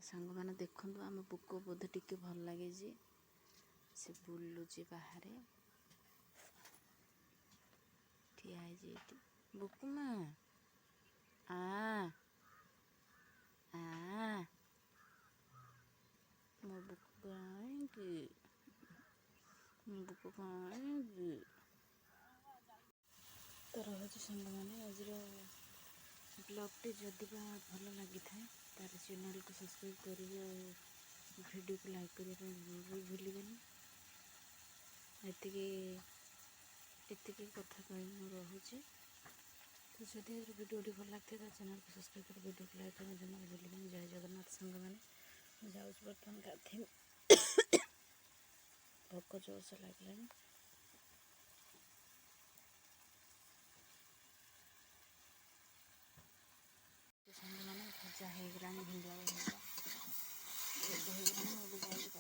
सांग मैंने देखु आम बुक बोधे टिके भल लगे से बुलुची बाहर ठिया बुकुमा आ आ मो बुक कहीं मो बुक कहीं तो रोचे सांग मैंने आज ब्लॉगटी जदि भल लगी था तार चैनल को सब्सक्राइब करेंगे और वीडियो को लाइक करने भूलें एतिकी कथा कही मु रोचे तो जदि वीडियो भल लगता है चैनल को सब्सक्राइब कर वीडियो को लाइक करना जमा भूलें। जय जगन्नाथ सांग मैंने जाऊँ बर्तमान गाधे भोक जोरसे लगे सांग मैंने भजा होगा भिंडी आलू भजा रेडी होगा जाऊँगी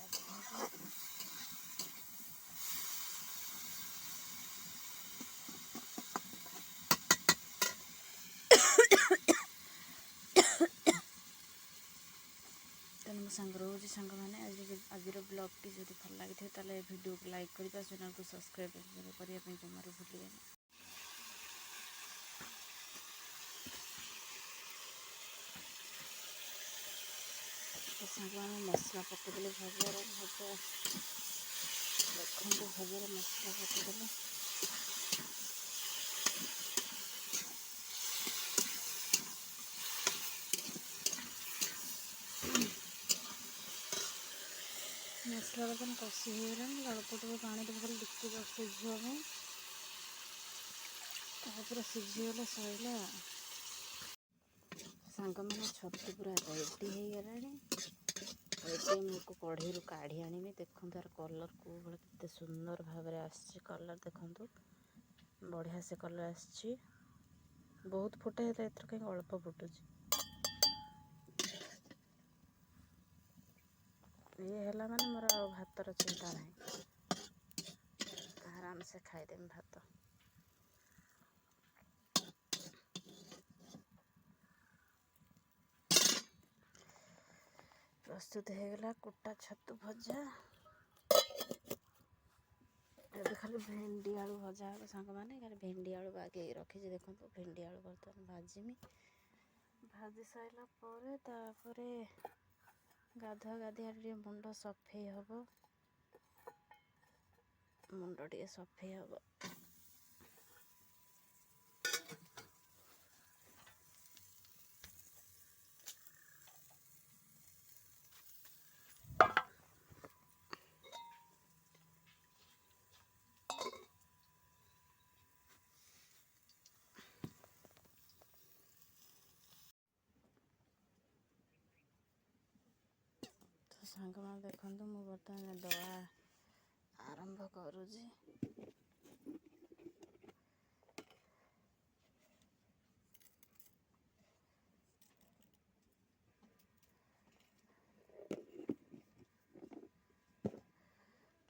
तेणु मो सांग रोचे सांग मैंने आज ब्लॉगटी जब भल लगी थे ताले वीडियो को लाइक करवा चैनल को सब्सक्राइब करने जमार भूलें। तो सांग मैंने मसला पकईदे भजार भजा देखते भजार मसला पकईदे मसला बर्तन कषि हो अल्प टे पानी देव खाली टिके सिझापी पूरा सिझीगले सैला सांग मैंने छतु पूरा रेडी हो गला मुझको कढ़ी काढ़ी आनी देखो तार कलर को केते सुंदर भाव आसी कलर देखो बढ़िया से कलर आसी बहुत फुटे एथर कहीं अल्प फुटुच ये है माने मोर भातर चिंता नहीं आराम से खाईदेमी भात। प्रस्तुत होगला कुटा छतु भजा ये खाली भेंडी आलू भजा हे सांग मैंने खाली भेंडी आलू बागे रखी देखो भेंडी आलू बर्तमान भाजमी भाजी सारा पर गाधुआ गाधिया मुंड सफे हम मुंड टे सफे हम तो सांग मैंने देखो मु बर्तमान दला आरंभ करुँच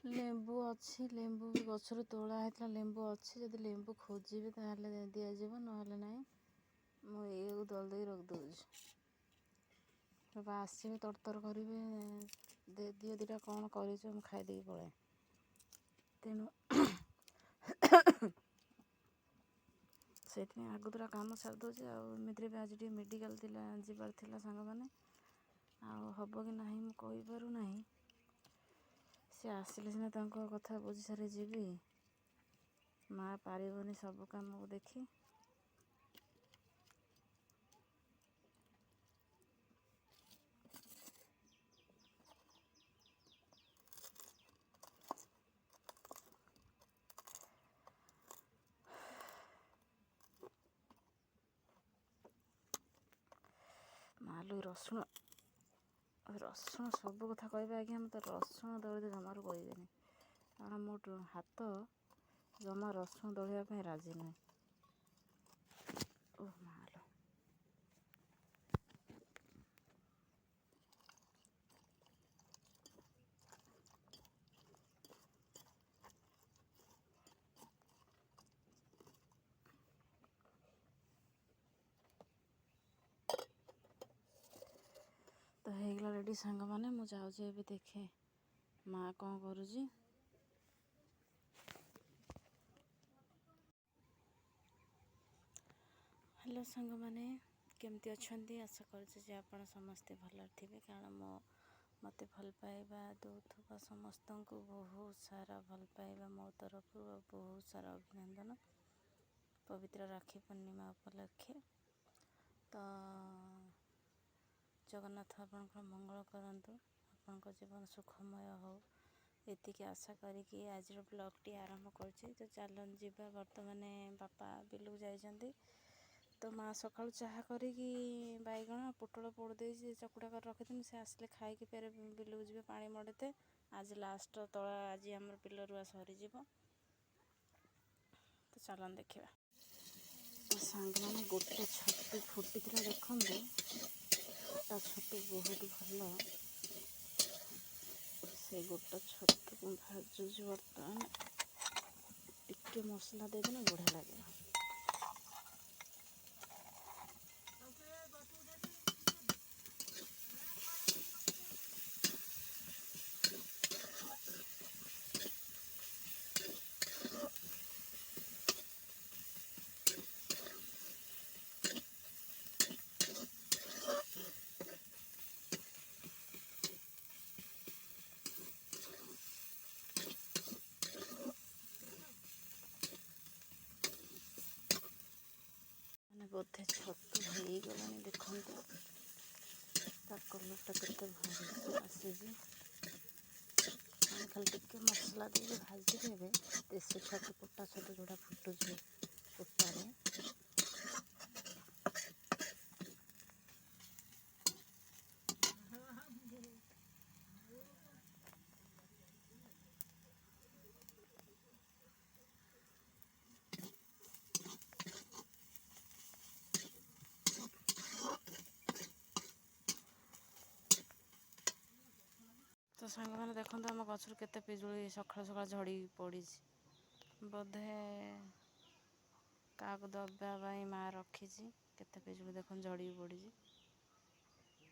लेंबू अच्छी लेंबू भी गचर तोड़ा होता लेंबू अच्छी जब लेंबू खोजी ताहले दिज्व ना ना मुझे दल दे रखिदे आसवे तरतर करेंगे दे दियो दीटा कौन कर खाईदे पलाए तेणु से आगुतरा कम सारिदे आमती भी आज मेडिकल जबार सांग मैंने हम कि ना मुझे ना सी आसिले सीना कथा बुझी सारी जीवी माँ पारबनी सब कम को देखी मालू रसुण रसुण सब कथा कह आज्ञा मत रसुण दलित जमार कहबेनि कारण मो हाथ जमा रसुण दलिया राजी ना ओह मालो तो होगला ରେଡ଼ି ସାଙ୍ଗମାନେ, ମୁଁ ଯାଉଛି ଏବେ ଦେଖେ ମା କ'ଣ କରୁଛି। ହ୍ୟାଲୋ ସାଙ୍ଗମାନେ, କେମିତି ଅଛନ୍ତି? ଆଶା କରୁଛି ଯେ ଆପଣ ସମସ୍ତେ ଭଲରେ ଥିବେ, କାରଣ ମୋତେ ଭଲ ପାଇବା ଦେଉଥିବା ସମସ୍ତଙ୍କୁ ବହୁତ ସାରା ଭଲ ପାଇବା ମୋ ତରଫରୁ ଆଉ ବହୁତ ସାରା ଅଭିନନ୍ଦନ ପବିତ୍ର ରାକ୍ଷୀ ପୂର୍ଣ୍ଣିମା ଉପଲକ୍ଷେ। ତ ଜଗନ୍ନାଥ ଆପଣଙ୍କର ମଙ୍ଗଳ କରନ୍ତୁ, ଆପଣଙ୍କ ଜୀବନ ସୁଖମୟ ହେଉ, ଏତିକି ଆଶା କରିକି ଆଜିର ବ୍ଲଗ୍ଟି ଆରମ୍ଭ କରୁଛି। ତ ଚାଲନ୍ତୁ ଯିବା। ବର୍ତ୍ତମାନ ବାପା ବିଲକୁ ଯାଇଛନ୍ତି। ତ ମା ସକାଳୁ ଚାହା କରିକି ବାଇଗଣ ପୋଟଳ ପୋଡ଼ି ଦେଇଛି, ଚକୁଡ଼ା କରି ରଖିଥିଲି। ସେ ଆସିଲେ ଖାଇକି ଫେରେ ବିଲକୁ ଯିବେ ପାଣି ମଡ଼େଇତେ। ଆଜି ଲାଷ୍ଟ ତଳା ଆଜି ଆମର ବିଲ ରୁଆ ସରିଯିବ। ତ ଚାଲନ୍ତୁ ଦେଖିବା। ତ ସାଙ୍ଗମାନେ ଗୋଟେ ଛତୁ ଫୁଟିଥିଲା ଦେଖନ୍ତୁ, ଗୋଟା ଛତୁ ବହୁତ ଭଲ। ସେ ଗୋଟା ଛତୁକୁ ଭାଜୁଛି ବର୍ତ୍ତମାନ। ଟିକେ ମସଲା ଦେଇଦେଲେ ବଢ଼ିଆ ଲାଗିବ। ବୋଧେ ଛତୁ ହେଇଗଲାଣି ଦେଖନ୍ତୁ, ତା କଲର୍ଟା କେତେ ଭଲ ଆସିଛି। ଖାଲି ଟିକେ ମସଲା ଦେଇକି ଭାଜି ଦେବେ। ଦେଶୀ ଛତୁ, କୁଟା ଛତୁ ଯେଉଁଟା ଫୁଟୁଛି କୁଟାରେ, ତ ସାଙ୍ଗମାନେ ଦେଖନ୍ତୁ ଆମ ଗଛରୁ କେତେ ପିଜୁଳି ସକାଳୁ ସକାଳୁ ଝଡ଼ି ପଡ଼ିଛି। ବୋଧେ କାହାକୁ ଦେବା ପାଇଁ ମା ରଖିଛି। କେତେ ପିଜୁଳି ଦେଖନ୍ତୁ ଝଡ଼ିକି ପଡ଼ିଛି।